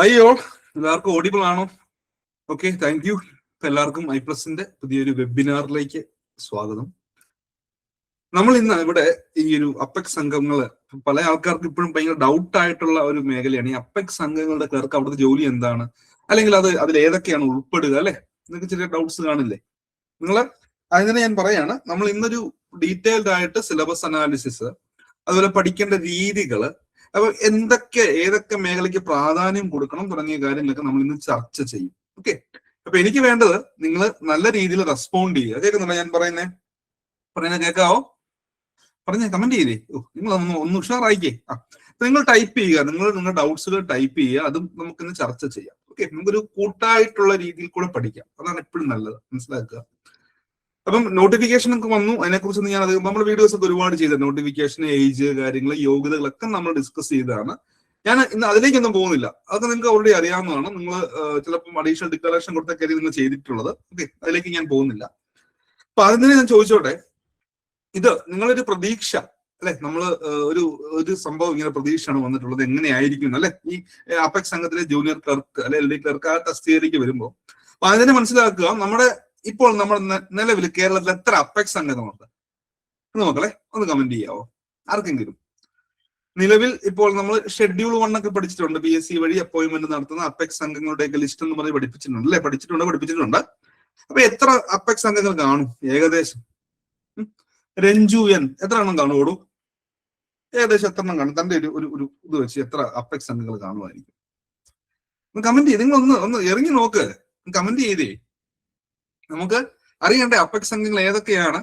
Hi all, എല്ലാവർക്കും audible ആണോ? Okay, thank you. എല്ലാവർക്കും ഐപ്ലസിന്റെ പുതിയൊരു വെബിനാറിലേക്ക് സ്വാഗതം. നമ്മൾ ഇന്ന് ഇവിടെ ഈ ഒരു അപ്പെക്സ് സംഘങ്ങള് പല ആൾക്കാർക്ക് ഇപ്പോഴും ഭയങ്കര ഡൗട്ട് ആയിട്ടുള്ള ഒരു മേഖലയാണ് ഈ അപ്പെക്സ് സംഘങ്ങളുടെ ക്ലർക്ക്. അവിടുത്തെ ജോലി എന്താണ്, അല്ലെങ്കിൽ അതിൽ ഏതൊക്കെയാണ് ഉൾപ്പെടുക, അല്ലെ? നിങ്ങൾക്ക് ചെറിയ ഡൗട്ട്സ് കാണില്ലേ? അതിനെ ഞാൻ പറയാണ്, നമ്മൾ ഇന്നൊരു ഡീറ്റെയിൽഡ് ആയിട്ട് സിലബസ് അനാലിസിസ്, അതുപോലെ പഠിക്കേണ്ട രീതികള്, അപ്പൊ ഏതൊക്കെ മേഖലയ്ക്ക് പ്രാധാന്യം കൊടുക്കണം തുടങ്ങിയ കാര്യങ്ങളൊക്കെ നമ്മൾ ഇന്ന് ചർച്ച ചെയ്യും. ഓക്കെ, അപ്പൊ എനിക്ക് വേണ്ടത് നിങ്ങൾ നല്ല രീതിയിൽ റെസ്പോണ്ട് ചെയ്യുക. കേൾക്കുന്നുണ്ടോ ഞാൻ പറയുന്നത് കേൾക്കാവോ? പറഞ്ഞ കമന്റ് ചെയ്തേ. നിങ്ങൾ ഒന്ന് ഉഷാറായിക്കേ. നിങ്ങൾ ടൈപ്പ് ചെയ്യുക, നിങ്ങളുടെ ഡൗട്ട്സുകൾ ടൈപ്പ് ചെയ്യുക, അതും നമുക്കിന്ന് ചർച്ച ചെയ്യാം. ഓക്കെ, നമുക്കൊരു കൂട്ടായിട്ടുള്ള രീതിയിൽ കൂടെ പഠിക്കാം. അതാണ് എപ്പോഴും നല്ലത്, മനസ്സിലാക്കുക. അപ്പം നോട്ടിഫിക്കേഷൻ ഒക്കെ വന്നു, അതിനെക്കുറിച്ച് ഞാൻ നമ്മൾ വീഡിയോസ് ഒക്കെ ഒരുപാട് ചെയ്ത നോട്ടിഫിക്കേഷൻ, ഏജ്, കാര്യങ്ങൾ, യോഗ്യതകളൊക്കെ നമ്മൾ ഡിസ്കസ് ചെയ്തതാണ്. ഞാൻ ഇന്ന് അതിലേക്കൊന്നും പോകുന്നില്ല, അതൊക്കെ നിങ്ങൾക്ക് ഓൾറെഡി അറിയാവുന്നതാണ്. നിങ്ങൾ ചിലപ്പം അഡീഷണൽ ഡിക്ലറേഷൻ കൊടുത്ത കാര്യം നിങ്ങൾ ചെയ്തിട്ടുള്ളത്. ഓക്കെ, അതിലേക്ക് ഞാൻ പോകുന്നില്ല. അപ്പൊ അതിനെ ഞാൻ ചോദിച്ചോട്ടെ, ഇത് നിങ്ങളൊരു പ്രതീക്ഷ അല്ലെ, നമ്മൾ ഒരു സംഭവം ഇങ്ങനെ പ്രതീക്ഷയാണ് വന്നിട്ടുള്ളത്, എങ്ങനെയായിരിക്കും അല്ലെ ഈ അപ്പെക്സ് സംഘത്തിലെ ജൂനിയർ ക്ലർക്ക് അല്ലെ LD ക്ലർക്ക് ആ തസ്തികയിലേക്ക് വരുമ്പോൾ. അപ്പൊ അതിനെ മനസ്സിലാക്കുക, ഇപ്പോൾ നമ്മൾ നിലവിൽ കേരളത്തിൽ എത്ര അപ്പെക്സ് സംഘങ്ങളുണ്ട് നോക്കളെ, ഒന്ന് കമന്റ് ചെയ്യാവോ ആർക്കെങ്കിലും? നിലവിൽ ഇപ്പോൾ നമ്മൾ ഷെഡ്യൂൾ 1 ഒക്കെ പഠിച്ചിട്ടുണ്ട്, PSC വഴി അപ്പോയിന്റ്മെന്റ് നടത്തുന്ന അപ്പെക്സ് സംഘങ്ങളുടെയൊക്കെ ലിസ്റ്റ് എന്ന് പറഞ്ഞ് പഠിപ്പിച്ചിട്ടുണ്ട് അല്ലെ? പഠിപ്പിച്ചിട്ടുണ്ട്. അപ്പൊ എത്ര അപ്പെക്സ് സംഘങ്ങൾ കാണും ഏകദേശം? രഞ്ജു എൻ എത്ര എണ്ണം കാണുമോടൂ? ഏകദേശം എത്ര എണ്ണം കാണും? തന്റെ ഒരു ഇത് വെച്ച് എത്ര അപ്പെക്സ് സംഘങ്ങൾ കാണുമായിരിക്കും? കമന്റ് ചെയ്ത്, നിങ്ങൾ ഒന്ന് ഇറങ്ങി നോക്ക്, കമന്റ് ചെയ്തേ. നമുക്ക് അറിയണ്ടേ അപ്പെക്സ് സംഘങ്ങൾ ഏതൊക്കെയാണ്,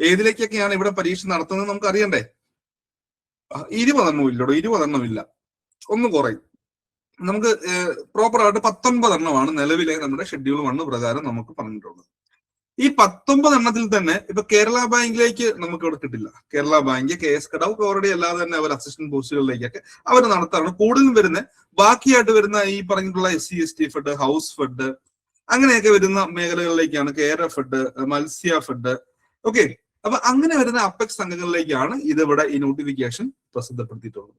ഏതിലേക്കൊക്കെയാണ് ഇവിടെ പരീക്ഷ നടത്തുന്നത് നമുക്ക് അറിയണ്ടേ. 20 എണ്ണവും ഇല്ലടോ, 20 എണ്ണം ഇല്ല, ഒന്ന് കുറയും. നമുക്ക് പ്രോപ്പർ ആയിട്ട് 19 എണ്ണമാണ് നിലവിലെ നമ്മുടെ ഷെഡ്യൂൾ 1 പ്രകാരം നമുക്ക് പറഞ്ഞിട്ടുള്ളത്. ഈ 19 എണ്ണത്തിൽ തന്നെ ഇപ്പൊ കേരള ബാങ്കിലേക്ക് നമുക്ക് ഇവിടെ കിട്ടില്ല. കേരള ബാങ്ക്, KS കടവ് ഓൾറെഡി അല്ലാതെ തന്നെ അവർ അസിസ്റ്റന്റ് പോസ്റ്റുകളിലേക്കൊക്കെ അവർ നടത്താറുണ്ട്. കൂടുതലും വരുന്ന ബാക്കിയായിട്ട് വരുന്ന ഈ പറഞ്ഞിട്ടുള്ള SC ST fed, house fed, അങ്ങനെയൊക്കെ വരുന്ന മേഖലകളിലേക്കാണ്. കേര ഫെഡ്, മത്സ്യ ഫെഡ്. ഓക്കെ, അപ്പൊ അങ്ങനെ വരുന്ന അപ്പെക്സ് സംഘങ്ങളിലേക്കാണ് ഇതിവിടെ ഈ നോട്ടിഫിക്കേഷൻ പ്രസിദ്ധപ്പെടുത്തിയിട്ടുള്ളത്.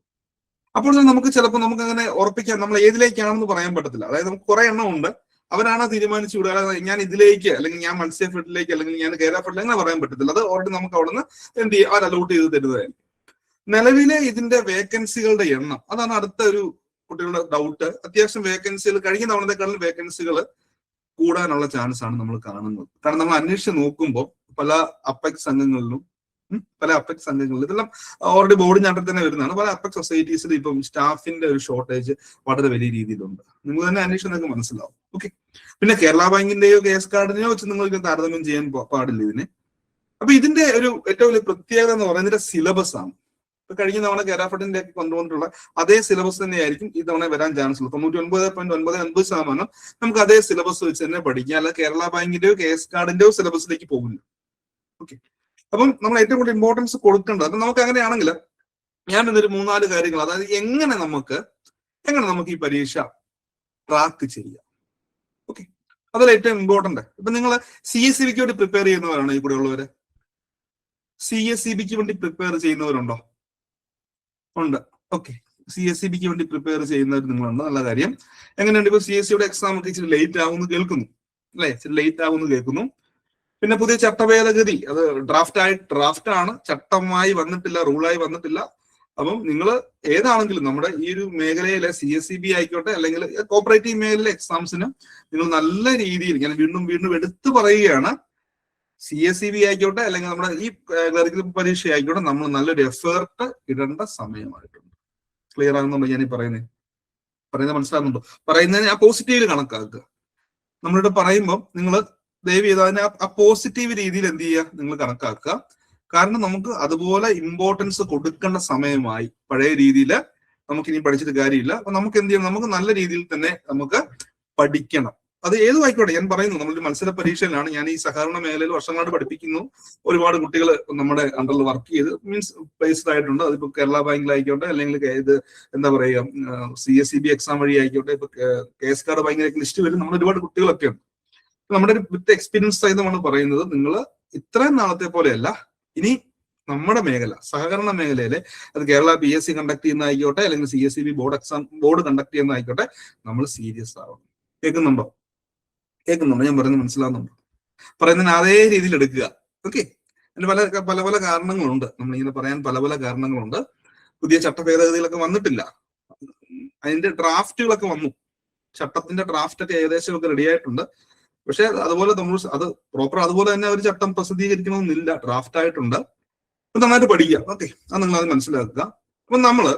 അപ്പോൾ നമുക്ക് ചിലപ്പോൾ നമുക്ക് അങ്ങനെ ഉറപ്പിക്കാൻ നമ്മൾ ഏതിലേക്കാണെന്ന് പറയാൻ പറ്റത്തില്ല. അതായത് നമുക്ക് കുറെ എണ്ണം ഉണ്ട്, അവരാണ് തീരുമാനിച്ചു വിടുക. അതായത് ഞാൻ ഇതിലേക്ക്, അല്ലെങ്കിൽ ഞാൻ മത്സ്യ ഫെഡിലേക്ക്, അല്ലെങ്കിൽ ഞാൻ കേര ഫെഡിലേക്ക്, അങ്ങനെ പറയാൻ പറ്റത്തില്ല. അത് ഓൾറെഡി നമുക്ക് അവിടെ നിന്ന് എന്ത് ചെയ്യും, അവർ അലോട്ട് ചെയ്ത് തരുന്നതായിരിക്കും. നിലവിലെ ഇതിന്റെ വേക്കൻസികളുടെ എണ്ണം, അതാണ് അടുത്ത ഒരു കുട്ടികളുടെ ഡൗട്ട്. അത്യാവശ്യം വേക്കൻസികൾ കഴിഞ്ഞ തവണത്തെക്കാളും വേക്കൻസികൾ കൂടാനുള്ള ചാൻസ് ആണ് നമ്മൾ കാണുന്നത്. കാരണം നമ്മൾ അന്വേഷിച്ച് നോക്കുമ്പോൾ പല അപ്പെക്സ് സംഘങ്ങളിലും ഇതെല്ലാം ഓൾറെഡി ബോർഡിന്റെ അണ്ടർ തന്നെ വരുന്നതാണ്. പല അപ്പെക്സ് സൊസൈറ്റീസിൽ ഇപ്പം സ്റ്റാഫിന്റെ ഒരു ഷോർട്ടേജ് വളരെ വലിയ രീതിയിലുണ്ട്. നിങ്ങൾ തന്നെ അന്വേഷിച്ച് നിങ്ങൾക്ക് മനസ്സിലാവും. ഓക്കെ, പിന്നെ കേരള ബാങ്കിന്റെയോ KS കാർഡിനെയോ വെച്ച് നിങ്ങൾക്ക് താരതമ്യം ചെയ്യാൻ പാടില്ല ഇതിനെ. അപ്പൊ ഇതിന്റെ ഒരു ഏറ്റവും വലിയ പ്രത്യേകത എന്ന് പറയുന്നത് സിലബസ് ആണ്. ഇപ്പൊ കഴിഞ്ഞ തവണ കേരഫഡിന്റെ ഒക്കെ കൊണ്ടുവന്നിട്ടുള്ള അതേ സിലബസ് തന്നെയായിരിക്കും ഈ തവണ വരാൻ ചാൻസ് ഉള്ളത്. 99.99% നമുക്ക് അതേ സിലബസ് വെച്ച് തന്നെ പഠിക്കാം. അല്ല കേരള ബാങ്കിന്റെയോ KS കാർഡിന്റെയോ സിലബസിലേക്ക് പോകില്ല. ഓക്കെ, അപ്പം നമ്മൾ ഏറ്റവും കൂടുതൽ ഇമ്പോർട്ടൻസ് കൊടുക്കേണ്ടത്, അപ്പൊ നമുക്ക് അങ്ങനെയാണെങ്കിൽ ഞാൻ ഇതൊരു 3-4 കാര്യങ്ങൾ, അതായത് എങ്ങനെ നമുക്ക് ഈ പരീക്ഷ ട്രാക്ക് ചെയ്യാം. ഓക്കെ, അതല്ല ഏറ്റവും ഇമ്പോർട്ടന്റ്. ഇപ്പൊ നിങ്ങൾ CSCBക്ക് വേണ്ടി പ്രിപ്പയർ ചെയ്യുന്നവരാണ് ഈ കൂടെ ഉള്ളവര്? CSCBക്ക് വേണ്ടി പ്രിപ്പയർ ചെയ്യുന്നവരുണ്ടോ? ഉണ്ട്. ഓക്കെ, CSCBക്ക് വേണ്ടി പ്രിപ്പയർ ചെയ്യുന്നവർ നിങ്ങളുണ്ട്, നല്ല കാര്യം. എങ്ങനെയുണ്ട്? ഇപ്പൊ CSCയുടെ എക്സാം ഒക്കെ ഇച്ചിരി ലേറ്റ് ആവുമെന്ന് കേൾക്കുന്നു അല്ലെ? ഇച്ചിരി ലേറ്റ് ആവുമെന്ന് കേൾക്കുന്നു. പിന്നെ പുതിയ ചട്ടഭേദഗതി, അത് ഡ്രാഫ്റ്റ് ആണ്, ചട്ടമായി വന്നിട്ടില്ല, റൂളായി വന്നിട്ടില്ല. അപ്പം നിങ്ങൾ ഏതാണെങ്കിലും നമ്മുടെ ഈ ഒരു മേഖലയിലെ CSCB ആയിക്കോട്ടെ, അല്ലെങ്കിൽ കോപ്പറേറ്റീവ് മേഖലയിലെ എക്സാംസിന് നിങ്ങൾ നല്ല രീതിയിൽ, ഞാൻ വീണ്ടും എടുത്തു പറയുകയാണ്, CSCB ആയിക്കോട്ടെ, അല്ലെങ്കിൽ നമ്മുടെ ഈ ക്ലറിക്കൽ പരീക്ഷ ആയിക്കോട്ടെ, നമ്മൾ നല്ലൊരു എഫേർട്ട് ഇടേണ്ട സമയമായിട്ടുണ്ട്. ക്ലിയർ ആകുന്നുണ്ടോ ഞാൻ ഈ പറയുന്നത് മനസ്സിലാകുന്നുണ്ടോ? പറയുന്നതിന് ആ പോസിറ്റീവ് കണക്കാക്കുക. നമ്മളിവിടെ പറയുമ്പോൾ നിങ്ങൾ ദയവ് ചെയ്ത് അതിനെ ആ പോസിറ്റീവ് രീതിയിൽ എന്ത് ചെയ്യുക, നിങ്ങൾ കണക്കാക്കുക. കാരണം നമുക്ക് അതുപോലെ ഇമ്പോർട്ടൻസ് കൊടുക്കേണ്ട സമയമായി. പഴയ രീതിയിൽ നമുക്കിനി പഠിച്ചിട്ട് കാര്യമില്ല. അപ്പൊ നമുക്ക് എന്ത് ചെയ്യണം, നമുക്ക് നല്ല രീതിയിൽ തന്നെ നമുക്ക് പഠിക്കണം. അത് ഏതും ആയിക്കോട്ടെ, ഞാൻ പറയുന്നു നമ്മളൊരു മത്സര പരീക്ഷയിലാണ്. ഞാൻ ഈ സഹകരണ മേഖലയിൽ വർഷങ്ങളായിട്ട് പഠിപ്പിക്കുന്നു. ഒരുപാട് കുട്ടികൾ നമ്മുടെ അണ്ടറിൽ വർക്ക് ചെയ്ത് പ്ലേസ്ഡ് ആയിട്ടുണ്ട്. അതിപ്പോ കേരള ബാങ്കിലായിക്കോട്ടെ, അല്ലെങ്കിൽ ഇത് എന്താ പറയുക, CSCB എക്സാം വഴി ആയിക്കോട്ടെ, ഇപ്പൊ KS കാർഡ് ബാങ്കിലേക്ക് ലിസ്റ്റ് വരും. നമ്മൾ ഒരുപാട് കുട്ടികളൊക്കെ ഉണ്ട്. നമ്മുടെ ഒരു വിത്ത് എക്സ്പീരിയൻസ് ആയി നമ്മൾ പറയുന്നത്, നിങ്ങൾ ഇത്രയും നാളത്തെ പോലെയല്ല, ഇനി നമ്മുടെ മേഖല സഹകരണ മേഖലയിലെ അത് കേരള PSC കണ്ടക്ട് ചെയ്യുന്ന ആയിക്കോട്ടെ അല്ലെങ്കിൽ CSEB ബോർഡ് കണ്ടക്ട് ചെയ്യുന്ന ആയിക്കോട്ടെ, നമ്മൾ സീരിയസ് ആവണം. കേൾക്കുന്നുണ്ടോ? ഞാൻ പറയുന്നത് മനസ്സിലാവുന്നുണ്ടോ? പറയുന്നതിന് അതേ രീതിയിൽ എടുക്കുക. ഓക്കെ, അതിന് പല പല കാരണങ്ങളുണ്ട്. നമ്മളിങ്ങനെ പറയാൻ പല പല കാരണങ്ങളുണ്ട്. പുതിയ ചട്ടഭേദഗതികളൊക്കെ വന്നിട്ടില്ല, അതിന്റെ ഡ്രാഫ്റ്റുകളൊക്കെ വന്നു. ചട്ടത്തിന്റെ ഡ്രാഫ്റ്റ് ഒക്കെ ഏകദേശം ഒക്കെ റെഡി ആയിട്ടുണ്ട്. പക്ഷെ അതുപോലെ നമ്മൾ അത് പ്രോപ്പർ അതുപോലെ തന്നെ ഒരു ചട്ടം പ്രസിദ്ധീകരിക്കണമെന്നില്ല, ഡ്രാഫ്റ്റ് ആയിട്ടുണ്ട്. അപ്പൊ നന്നായിട്ട് പഠിക്കുക. ഓക്കെ, അത് നിങ്ങൾ അത് മനസ്സിലാക്കുക. അപ്പൊ നമ്മള്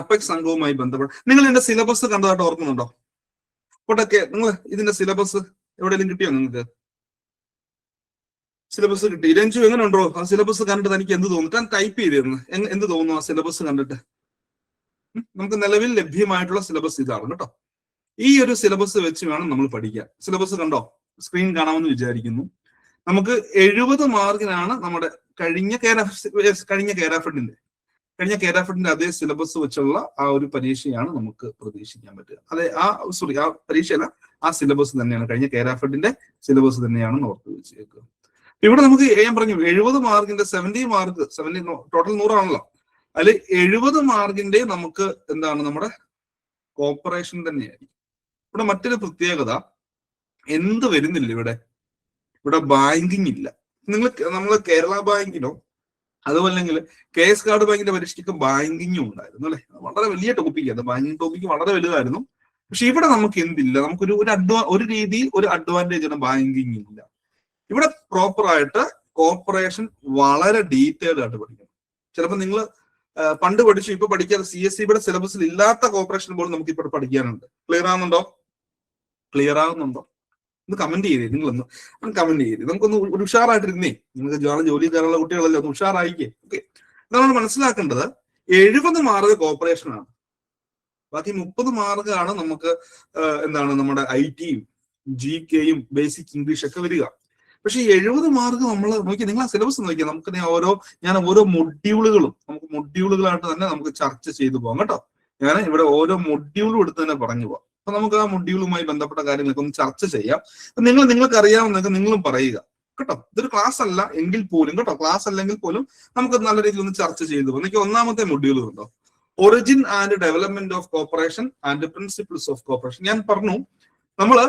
അപ്പെക്സ് സംഘവുമായി ബന്ധപ്പെട്ട് നിങ്ങൾ ഇതിന്റെ സിലബസ് കണ്ടതായിട്ട് ഓർക്കുന്നുണ്ടോ? ഇപ്പോഴൊക്കെ നിങ്ങൾ ഇതിന്റെ സിലബസ് എവിടെയെങ്കിലും കിട്ടിയോ? നിങ്ങൾക്ക് സിലബസ് കിട്ടി? രഞ്ജു എങ്ങനെ ഉണ്ടോ ആ സിലബസ് കണ്ടിട്ട്? എനിക്ക് എന്ത് തോന്നുന്നു? ടൈപ്പ് ചെയ്തിരുന്നു. എന്ത് തോന്നുന്നു ആ സിലബസ് കണ്ടിട്ട്? നമുക്ക് നിലവിൽ ലഭ്യമായിട്ടുള്ള സിലബസ് ഇതാണ് കേട്ടോ. ഈ ഒരു സിലബസ് വെച്ച് വേണം നമ്മൾ പഠിക്കാൻ. സിലബസ് കണ്ടോ? സ്ക്രീൻ കാണാമെന്ന് വിചാരിക്കുന്നു. നമുക്ക് 70 മാർക്കിനാണ് നമ്മുടെ കഴിഞ്ഞ കേരാഫിഡിന്റെ അതേ സിലബസ് വെച്ചുള്ള ആ ഒരു പരീക്ഷയാണ് നമുക്ക് പ്രതീക്ഷിക്കാൻ പറ്റുക. അതെ, ആ പരീക്ഷയല്ല, ആ സിലബസ് തന്നെയാണ്, കഴിഞ്ഞ കേരാഫിഡിന്റെ സിലബസ് തന്നെയാണ് ഓർത്ത് വെച്ചേക്കുക. ഇവിടെ നമുക്ക് ഞാൻ പറഞ്ഞു 70 മാർക്കിന്റെ 70 മാർക്ക്, ടോട്ടൽ 100 ആണല്ലോ. അതിൽ 70 മാർക്കിന്റെ നമുക്ക് എന്താണ് നമ്മുടെ കോർപ്പറേഷൻ തന്നെയായിരിക്കും. ഇവിടെ മറ്റൊരു പ്രത്യേകത എന്ത് വരുന്നില്ല, ഇവിടെ ബാങ്കിങ് ഇല്ല. നമ്മൾ കേരള ബാങ്കിനോ അതുമല്ലെങ്കിൽ KS കാർഡ് ബാങ്കിന്റെ പരീക്ഷയ്ക്ക് ബാങ്കിങ്ങും ഉണ്ടായിരുന്നു അല്ലെ. വളരെ വലിയ ടോപ്പിക്കാണ്, ബാങ്കിങ് ടോപ്പിക്ക് വളരെ വലുതായിരുന്നു. പക്ഷെ ഇവിടെ നമുക്ക് എന്തില്ല, നമുക്കൊരു ഒരു രീതിയിൽ ഒരു അഡ്വാൻറ്റേജ് ആണ്, ബാങ്കിങ് ഇല്ല. ഇവിടെ പ്രോപ്പർ ആയിട്ട് കോർപ്പറേഷൻ വളരെ ഡീറ്റെയിൽഡ് ആയിട്ട് പഠിക്കണം. ചിലപ്പോൾ നിങ്ങൾ പണ്ട് പഠിച്ചു, ഇപ്പൊ പഠിക്കാതെ CSEBയുടെ സിലബസിൽ ഇല്ലാത്ത കോർപ്പറേഷൻ പോലും നമുക്ക് ഇപ്പോൾ പഠിക്കാനുണ്ട്. ക്ലിയർ ആകുന്നുണ്ടോ? ഒന്ന് കമന്റ് ചെയ്തേ, നിങ്ങളൊന്ന് കമന്റ് ചെയ്തേ. നമുക്കൊന്ന് ഒരു ഉഷാറായിട്ടിരുന്നേ. നിങ്ങൾക്ക് ജോലി കയറുള്ള കുട്ടികളല്ലേ, ഒന്ന് ഉഷാറായിക്കേ. ഓക്കെ, നമ്മൾ മനസ്സിലാക്കേണ്ടത് 70 മാർക്ക് കോർപ്പറേഷൻ ആണ്, ബാക്കി 30 മാർക്കാണ് നമുക്ക് എന്താണ് നമ്മുടെ IT-യും GK-യും ബേസിക് ഇംഗ്ലീഷ് ഒക്കെ വരിക. പക്ഷെ 70 മാർക്ക് നമ്മൾ നോക്കി, നിങ്ങൾ ആ സിലബസ് നോക്കിയാൽ നമുക്ക് ഓരോ മൊഡ്യൂളുകളായിട്ട് തന്നെ നമുക്ക് ചർച്ച ചെയ്തു പോകാം കേട്ടോ. ഞാൻ ഇവിടെ ഓരോ മൊഡ്യൂളും എടുത്ത് തന്നെ പറഞ്ഞു പോകാം. അപ്പൊ നമുക്ക് ആ മൊഡ്യൂളുമായി ബന്ധപ്പെട്ട കാര്യങ്ങളൊക്കെ ഒന്ന് ചർച്ച ചെയ്യാം. നിങ്ങൾക്ക് അറിയാവുന്നതൊക്കെ നിങ്ങളും പറയുക കേട്ടോ. ഇതൊരു ക്ലാസ് അല്ല എങ്കിൽ പോലും കേട്ടോ, ക്ലാസ് അല്ലെങ്കിൽ പോലും നമുക്ക് നല്ല രീതിയിൽ ഒന്ന് ചർച്ച ചെയ്തു പോകും. എനിക്ക് ഒന്നാമത്തെ മൊഡ്യൂൾ ഉണ്ടോ, origin and development of cooperation and principles of corporation. ഞാൻ പറഞ്ഞു, നമ്മള്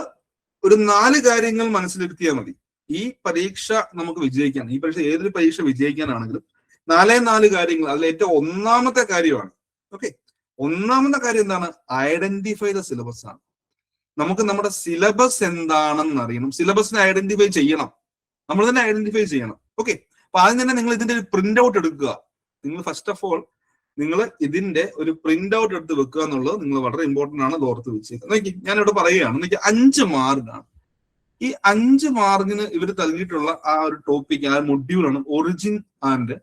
ഒരു 4 കാര്യങ്ങൾ മനസ്സിലിരുത്തിയാൽ മതി. ഈ പരീക്ഷ നമുക്ക് വിജയിക്കാൻ, ഈ പരീക്ഷ ഏതൊരു പരീക്ഷ വിജയിക്കാനാണെങ്കിലും 4 കാര്യങ്ങൾ. അതിൽ ഏറ്റവും ഒന്നാമത്തെ കാര്യമാണ്, ഓക്കെ, ഒന്നാമത്തെ കാര്യം എന്താണ്? ഐഡന്റിഫൈ ദ സിലബസ് ആണ്. നമുക്ക് നമ്മുടെ സിലബസ് എന്താണെന്ന് അറിയണം. സിലബസിനെ ഐഡന്റിഫൈ ചെയ്യണം, നമ്മൾ തന്നെ ഐഡന്റിഫൈ ചെയ്യണം. ഓക്കെ, അപ്പൊ ആദ്യം തന്നെ നിങ്ങൾ ഇതിന്റെ ഒരു പ്രിന്റ് ഔട്ട് എടുക്കുക. നിങ്ങൾ ഫസ്റ്റ് ഓഫ് ഓൾ നിങ്ങൾ ഇതിന്റെ ഒരു പ്രിന്റ് ഔട്ട് എടുത്ത് വെക്കുക എന്നുള്ളത് നിങ്ങൾ വളരെ ഇമ്പോർട്ടന്റ് ആണ്. അത് ഓർത്ത് വെച്ചേക്കുക. നോക്കി, ഞാനിവിടെ പറയുകയാണ്, എനിക്ക് 5 മാർക്കാണ്. ഈ 5 മാർക്കിന് ഇവർ നൽകിയിട്ടുള്ള ആ ഒരു ടോപ്പിക്, ആ മൊഡ്യൂളാണ് origin and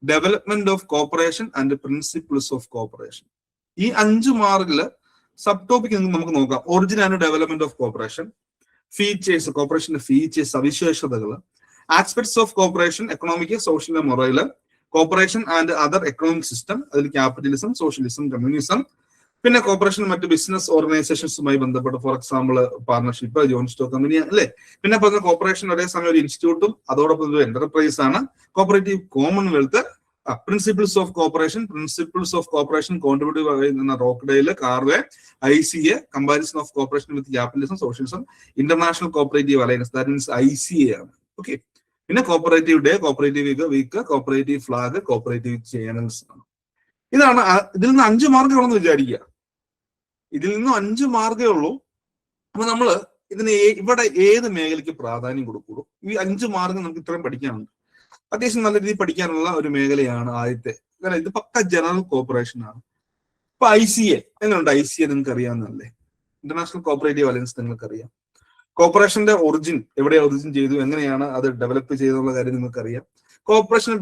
development of cooperation and principles of cooperation. ഈ 5 മാർക്കില് സബ് ടോപ്പിക് നമുക്ക് നോക്കാം. Origin and development of cooperation, features, കോർപ്പറേഷന്റെ ഫീച്ചേഴ്സ്, സവിശേഷതകൾ, aspects of cooperation, economic, social, moral, cooperation and other economic system, അതിൽ ക്യാപിറ്റലിസം, സോഷ്യലിസം, കമ്മ്യൂണിസം, പിന്നെ cooperation മറ്റ് business ഓർഗനൈസേഷൻസുമായി ബന്ധപ്പെട്ട്, for example partnership, joint stock company അല്ലേ. പിന്നെ പറഞ്ഞ കോർപ്പറേഷൻ ഒരേ സമയം ഒരു ഇൻസ്റ്റിറ്റ്യൂട്ടും അതോടൊപ്പം ഒരു എന്റർപ്രൈസ് ആണ്. Cooperative commonwealth, principles of cooperation contributive എന്ന Rochdale, Carver, ICA, comparison of cooperation with capitalism, socialism, international cooperative alliance, that means ICA ആണ്. ഓക്കെ, പിന്നെ cooperative day, cooperative week, cooperative flag, cooperative channels ആണ്. ഇതാണ്. ഇതിൽ നിന്ന് 5 മാർക്കുകളെന്ന് വിചാരിക്കുക. ഇതിൽ നിന്നും 5 മാർക്കേ ഉള്ളൂ. അപ്പൊ നമ്മള് ഇതിന് ഇവിടെ ഏത് മേഖലയ്ക്ക് പ്രാധാന്യം കൊടുക്കുള്ളൂ? ഈ 5 മാർക്ക് നമുക്ക് ഇത്രയും പഠിക്കാനുണ്ട്. അത്യാവശ്യം നല്ല രീതിയിൽ പഠിക്കാനുള്ള ഒരു മേഖലയാണ് ആദ്യത്തെ. കാരണം ഇത് പക്ക ജനറൽ കോർപ്പറേഷൻ ആണ്. ഇപ്പൊ ICA എങ്ങനെയുണ്ട്? ICA നിങ്ങൾക്ക് അറിയാവുന്നതല്ലേ, ഇന്റർനാഷണൽ കോർപ്പറേറ്റീവ് അലയൻസ് നിങ്ങൾക്ക് അറിയാം. കോർപ്പറേഷന്റെ ഒറിജിൻ, എവിടെ ഒറിജിൻ ചെയ്തു, എങ്ങനെയാണ് അത് ഡെവലപ്പ് ചെയ്തെന്നുള്ള കാര്യം നിങ്ങൾക്ക് അറിയാം. Corporation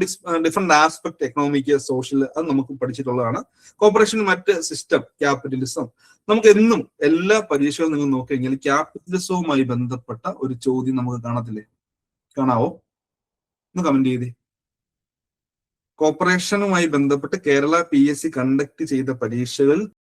different aspect, economic, social, അത് നമുക്ക് പഠിച്ചിട്ടുള്ളതാണ്. കോർപ്പറേഷൻ മറ്റ് സിസ്റ്റം, ക്യാപിറ്റലിസം, നമുക്ക് എന്നും എല്ലാ പരീക്ഷകളും നിങ്ങൾ നോക്കി കഴിഞ്ഞാൽ ക്യാപിറ്റലിസവുമായി ബന്ധപ്പെട്ട ഒരു ചോദ്യം നമുക്ക് കാണത്തില്ലേ? കാണാവോ? ഒന്ന് കമന്റ് ചെയ്തേ. കോർപ്പറേഷനുമായി ബന്ധപ്പെട്ട് കേരള PSC കണ്ടക്ട് ചെയ്ത പരീക്ഷകൾ